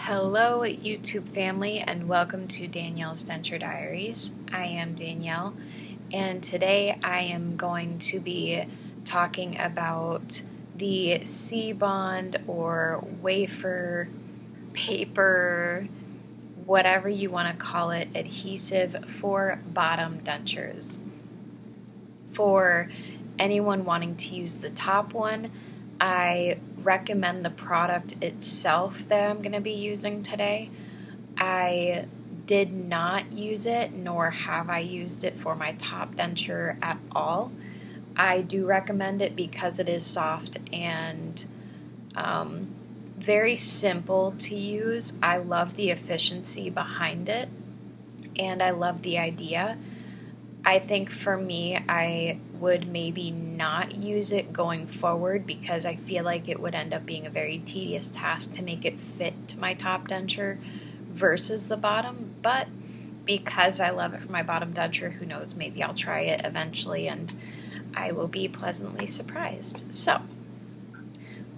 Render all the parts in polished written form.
Hello YouTube family and welcome to Danielle's Denture Diaries. I am Danielle and today I am going to be talking about the Seabond or Wafer, paper, whatever you want to call it, adhesive for bottom dentures. For anyone wanting to use the top one, I recommend the product itself that I'm going to be using today. I did not use it, nor have I used it for my top denture at all. I do recommend it because it is soft and very simple to use. I love the efficiency behind it, and I love the idea. I think for me, I would maybe not use it going forward because I feel like it would end up being a very tedious task to make it fit to my top denture versus the bottom. But because I love it for my bottom denture, who knows, maybe I'll try it eventually and I will be pleasantly surprised. So,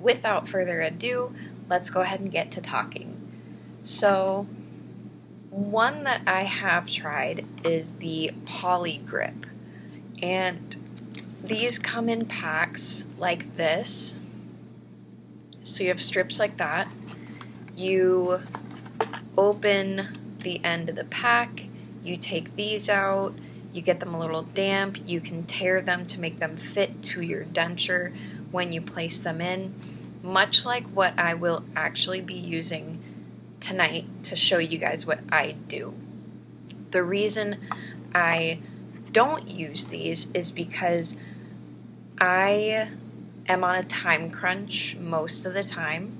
without further ado, let's go ahead and get to talking. So, one that I have tried is the Poligrip, and these come in packs like this. So you have strips like that. You open the end of the pack, you take these out, you get them a little damp, you can tear them to make them fit to your denture when you place them in, much like what I will actually be using tonight to show you guys what I do. The reason I don't use these is because I am on a time crunch most of the time.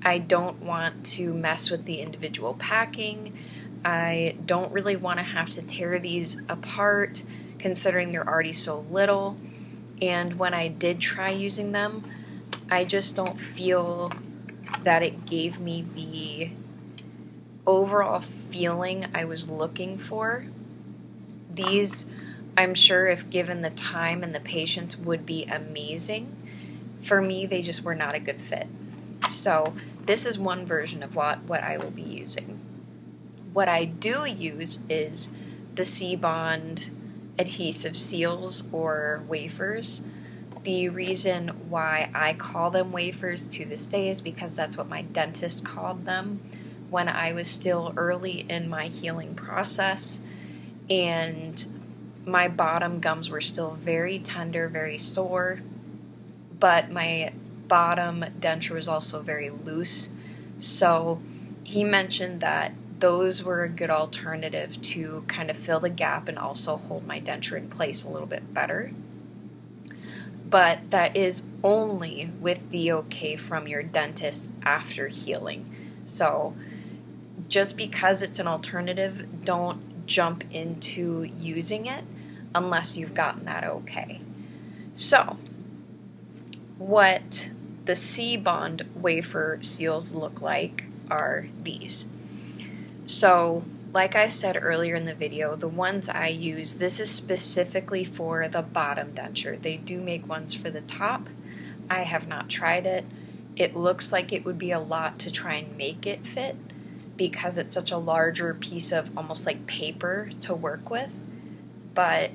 I don't want to mess with the individual packing. I don't really want to have to tear these apart considering they're already so little. And when I did try using them, I just don't feel that it gave me the overall feeling I was looking for. These, I'm sure if given the time and the patience, would be amazing. For me, they just were not a good fit. So this is one version of what I will be using. What I do use is the Seabond adhesive seals or wafers. The reason why I call them wafers to this day is because that's what my dentist called them when I was still early in my healing process, and my bottom gums were still very tender, very sore, but my bottom denture was also very loose. So he mentioned that those were a good alternative to kind of fill the gap and also hold my denture in place a little bit better. But that is only with the okay from your dentist after healing. So just because it's an alternative, don't jump into using it unless you've gotten that okay. So, what the Seabond wafer seals look like are these. So, like I said earlier in the video, the ones I use, this is specifically for the bottom denture. They do make ones for the top. I have not tried it. It looks like it would be a lot to try and make it fit, because it's such a larger piece of almost like paper to work with. But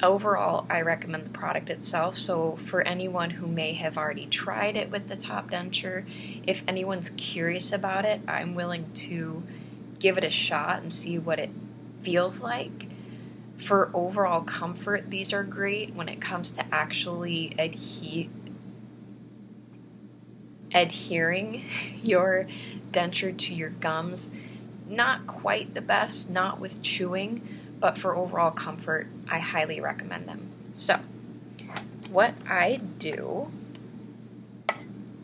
overall, I recommend the product itself. So for anyone who may have already tried it with the top denture, if anyone's curious about it, I'm willing to give it a shot and see what it feels like. For overall comfort, these are great when it comes to actually adhering your denture to your gums. Not quite the best, not with chewing, but for overall comfort, I highly recommend them. So, what I do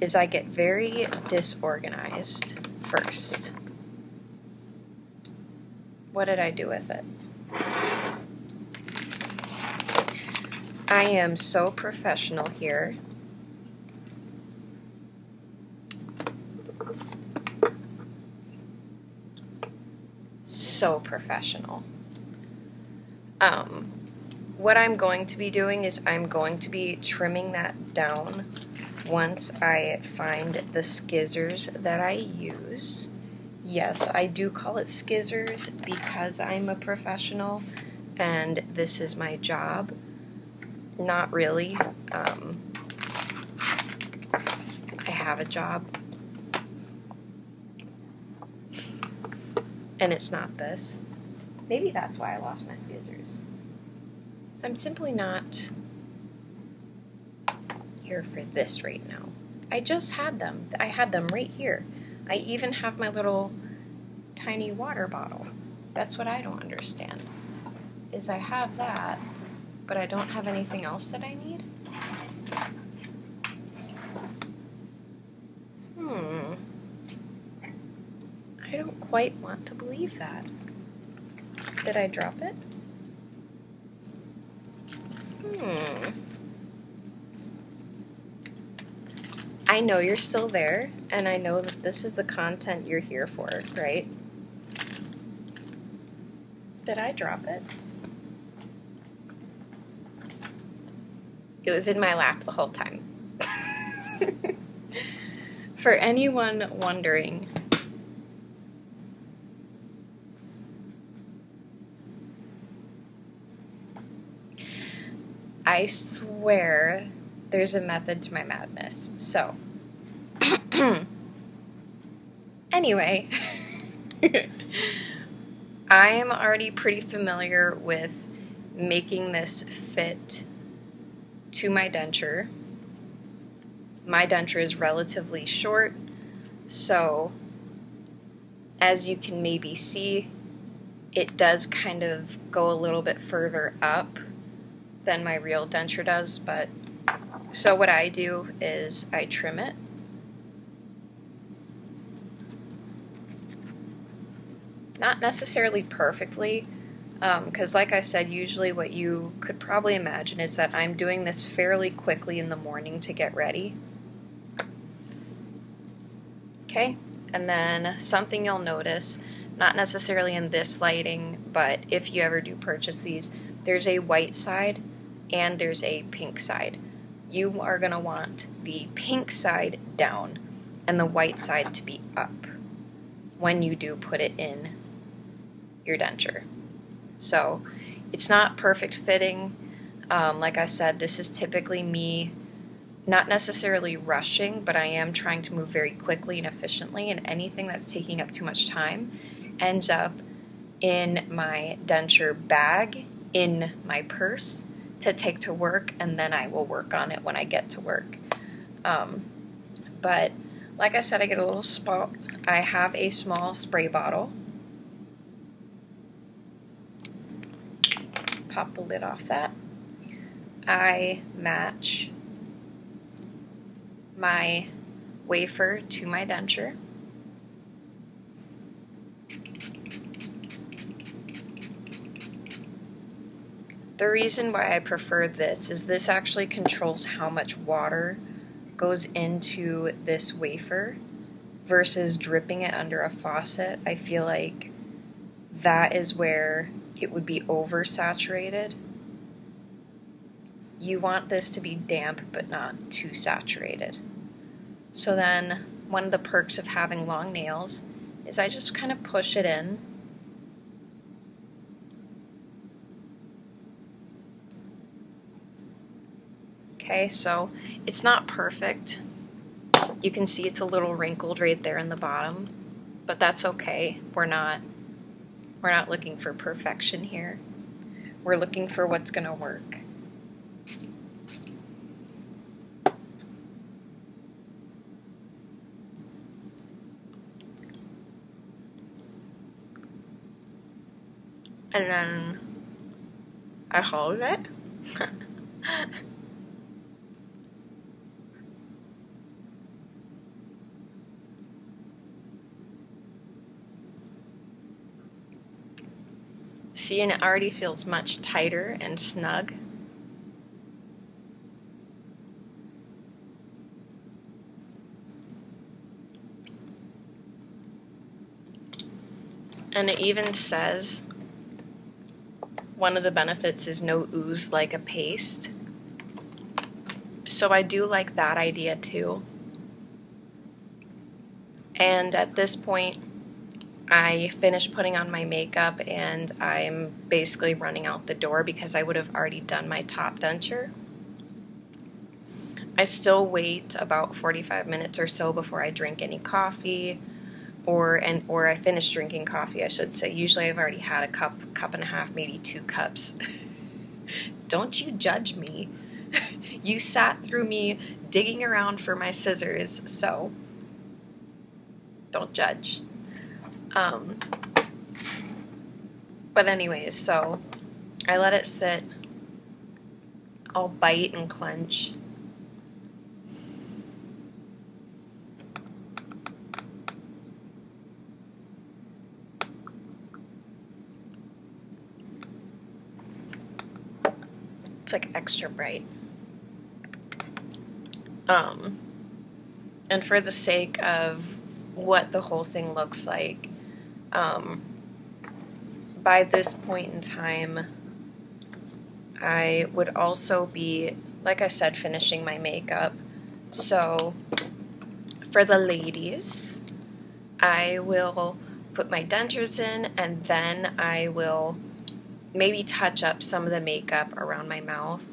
is I get very disorganized first. What did I do with it? I am so professional here. So professional. What I'm going to be doing is I'm going to be trimming that down once I find the skizzers that I use. Yes, I do call it skizzers because I'm a professional and this is my job. Not really. I have a job. And it's not this. Maybe that's why I lost my skizzers. I'm simply not here for this right now. I just had them. I had them right here. I even have my little tiny water bottle. That's what I don't understand. Is I have that, but I don't have anything else that I need? I don't quite want to believe that. Did I drop it? I know you're still there, and I know that this is the content you're here for, right? Did I drop it? It was in my lap the whole time. For anyone wondering, I swear there's a method to my madness. So, anyway, I am already pretty familiar with making this fit to my denture. My denture is relatively short, so as you can maybe see, it does kind of go a little bit further up than my real denture does, but so what I do is I trim it. Not necessarily perfectly, because like I said, usually what you could probably imagine is that I'm doing this fairly quickly in the morning to get ready. Okay, and then something you'll notice, not necessarily in this lighting, but if you ever do purchase these, there's a white side and there's a pink side. You are going to want the pink side down and the white side to be up when you do put it in your denture. So it's not perfect fitting. Like I said, this is typically me not necessarily rushing, but I am trying to move very quickly and efficiently, and anything that's taking up too much time ends up in my denture bag, in my purse to take to work, and then I will work on it when I get to work. But like I said, I get a little I have a small spray bottle. Pop the lid off that. I match my wafer to my denture. The reason why I prefer this is this actually controls how much water goes into this wafer versus dripping it under a faucet. I feel like that is where it would be oversaturated. You want this to be damp but not too saturated. So then one of the perks of having long nails is I just kind of push it in. Okay, so it's not perfect. You can see it's a little wrinkled right there in the bottom, but that's okay. We're not looking for perfection here. We're looking for what's going to work. And then I hold it. See, and it already feels much tighter and snug. And it even says one of the benefits is no ooze like a paste. So I do like that idea too. And at this point, I finished putting on my makeup and I'm basically running out the door because I would have already done my top denture. I still wait about 45 minutes or so before I drink any coffee, or I finish drinking coffee, I should say. Usually I've already had a cup and a half, maybe 2 cups. Don't you judge me. You sat through me digging around for my scissors, so don't judge. But anyways, so I let it sit. I'll bite and clench. It's like extra bright. And for the sake of what the whole thing looks like, by this point in time, I would also be, like I said, finishing my makeup. So for the ladies, I will put my dentures in, and then I will maybe touch up some of the makeup around my mouth,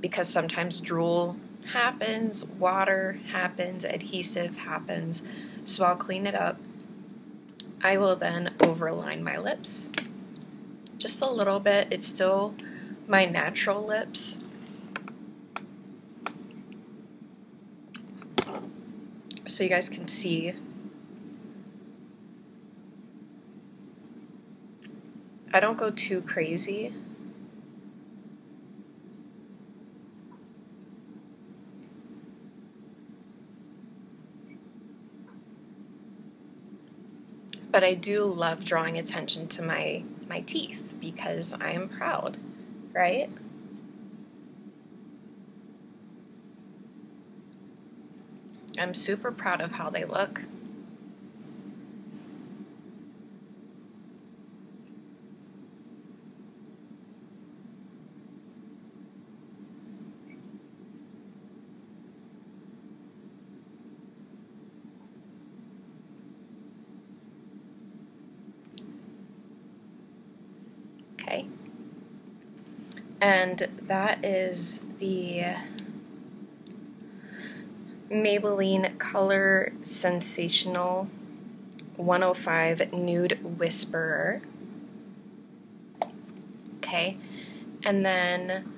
because sometimes drool happens, water happens, adhesive happens, so I'll clean it up. I will then overline my lips just a little bit. It's still my natural lips. So you guys can see. I don't go too crazy. But I do love drawing attention to my teeth because I am proud, right? I'm super proud of how they look. Okay, and that is the Maybelline Color Sensational 105 Nude Whisperer. Okay, and then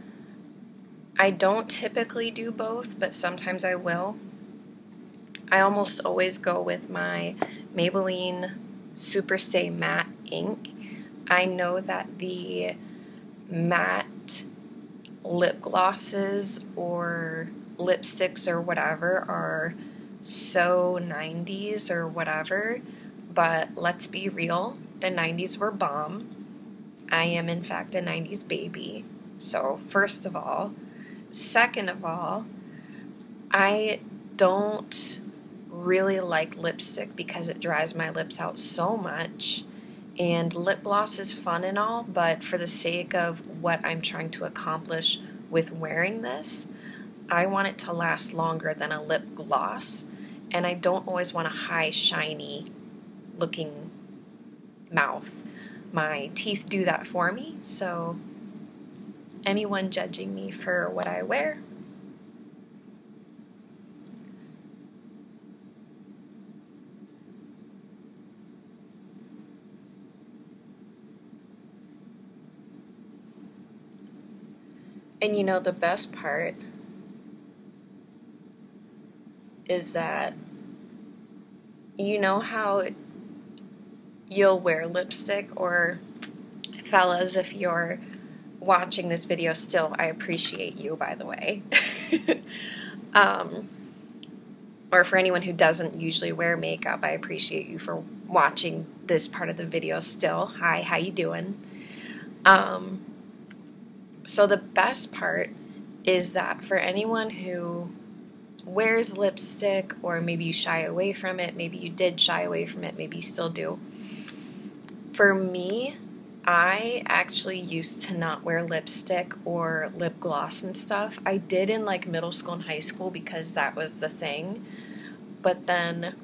I don't typically do both, but sometimes I will. I almost always go with my Maybelline Superstay Matte Ink. I know that the matte lip glosses or lipsticks or whatever are so 90s or whatever, but let's be real, the 90s were bomb. I am in fact a 90s baby, so first of all. Second of all, I don't really like lipstick because it dries my lips out so much. And lip gloss is fun and all, but for the sake of what I'm trying to accomplish with wearing this, I want it to last longer than a lip gloss, and I don't always want a high, shiny looking mouth. My teeth do that for me, so anyone judging me for what I wear, and you know the best part is that you know how you'll wear lipstick, or fellas, if you're watching this video still, I appreciate you, by the way. Or for anyone who doesn't usually wear makeup, I appreciate you for watching this part of the video still. Hi, how you doing? So the best part is that for anyone who wears lipstick, or maybe you shy away from it, maybe you did shy away from it, maybe you still do. For me, I actually used to not wear lipstick or lip gloss and stuff. I did in like middle school and high school because that was the thing. But then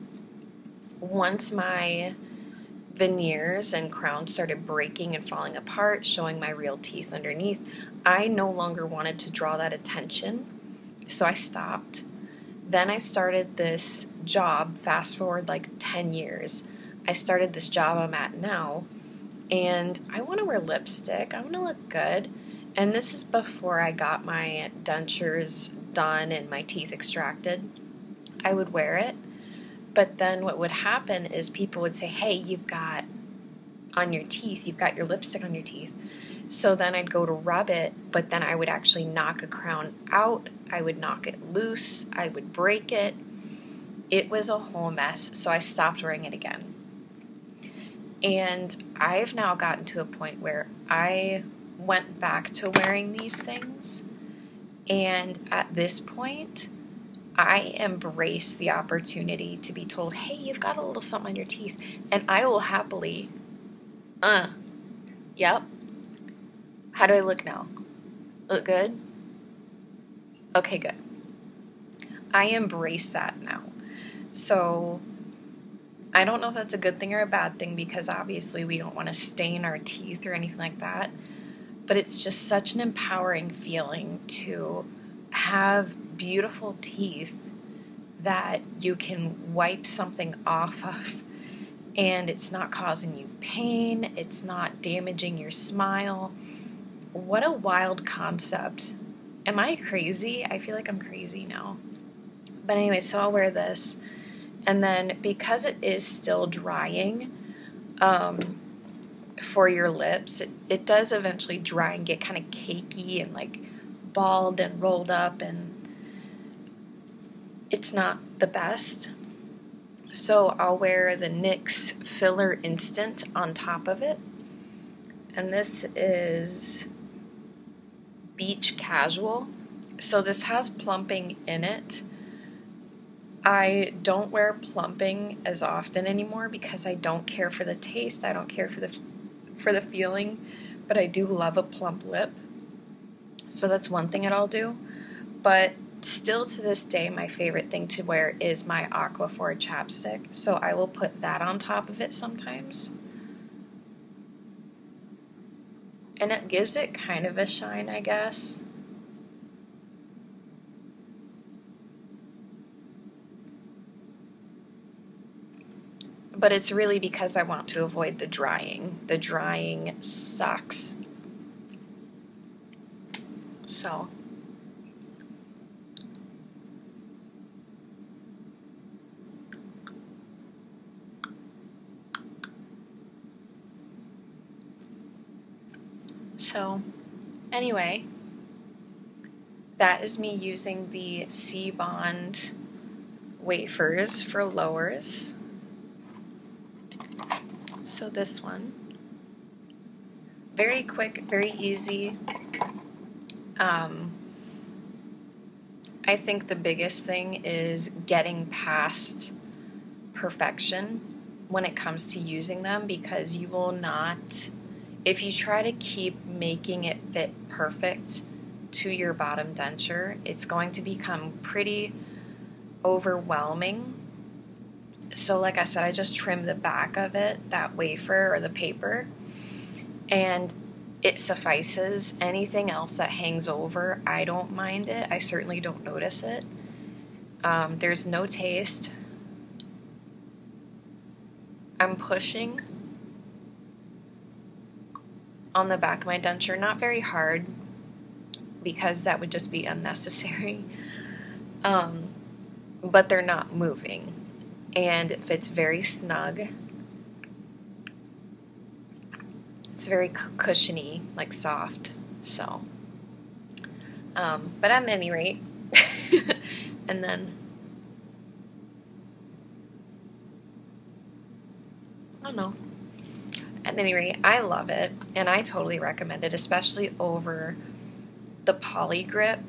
once my veneers and crowns started breaking and falling apart, showing my real teeth underneath, I no longer wanted to draw that attention, so I stopped. Then I started this job, fast forward like 10 years. I started this job I'm at now, and I want to wear lipstick. I want to look good. And this is before I got my dentures done and my teeth extracted. I would wear it, but then what would happen is people would say, hey, you've got on your teeth, you've got your lipstick on your teeth. So then I'd go to rub it, but then I would actually knock a crown out. I would knock it loose. I would break it. It was a whole mess, so I stopped wearing it again. And I've now gotten to a point where I went back to wearing these things, and at this point I embrace the opportunity to be told, hey, you've got a little something on your teeth, and I will happily yep, how do I look now? Look good? Okay, good. I embrace that now. So I don't know if that's a good thing or a bad thing, because obviously we don't want to stain our teeth or anything like that. But it's just such an empowering feeling to have beautiful teeth that you can wipe something off of and it's not causing you pain, it's not damaging your smile. What a wild concept. Am I crazy? I feel like I'm crazy now. But anyway, so I'll wear this. And then because it is still drying, for your lips, it does eventually dry and get kind of cakey and like balled and rolled up, and it's not the best. So I'll wear the NYX Filler Instant on top of it, and this is Beach Casual. So this has plumping in it. I don't wear plumping as often anymore because I don't care for the taste, I don't care for the feeling, but I do love a plump lip. So that's one thing that I'll do. But still to this day, my favorite thing to wear is my Aquaphor chapstick. So I will put that on top of it sometimes. And it gives it kind of a shine, I guess. But it's really because I want to avoid the drying. The drying sucks. So anyway, that is me using the Seabond wafers for lowers. So this one, very quick, very easy. I think the biggest thing is getting past perfection when it comes to using them, because you will not, if you try to keep making it fit perfect to your bottom denture, it's going to become pretty overwhelming. So like I said, I just trimmed the back of it, that wafer or the paper, and it suffices. Anything else that hangs over, I don't mind it. I certainly don't notice it. There's no taste. I'm pushing on the back of my denture, not very hard, because that would just be unnecessary. But they're not moving. And it fits very snug. It's very cushiony, like soft. So, but at any rate, and then, I don't know. At any rate, I love it, and I totally recommend it, especially over the Poligrip.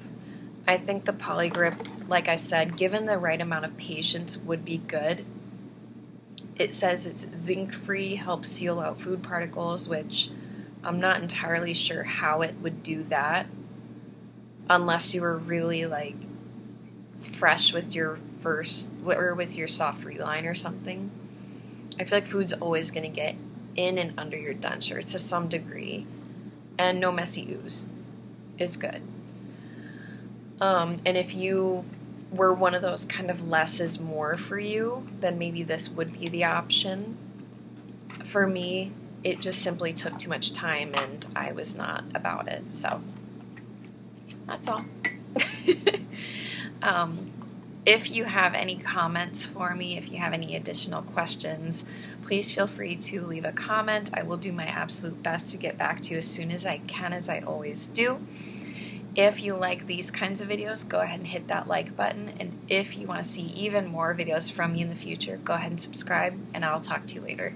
I think the Poligrip, like I said, given the right amount of patience, would be good. It says it's zinc-free, helps seal out food particles, which I'm not entirely sure how it would do that, unless you were really like fresh with your first, or with your soft reline or something. I feel like food's always going to get in and under your denture to some degree, and no messy ooze is good. And if you were one of those kind of less is more for you, then maybe this would be the option. For me, it just simply took too much time and I was not about it, so that's all. If you have any comments for me, if you have any additional questions, please feel free to leave a comment. I will do my absolute best to get back to you as soon as I can, as I always do. If you like these kinds of videos, go ahead and hit that like button. And if you want to see even more videos from me in the future, go ahead and subscribe, and I'll talk to you later.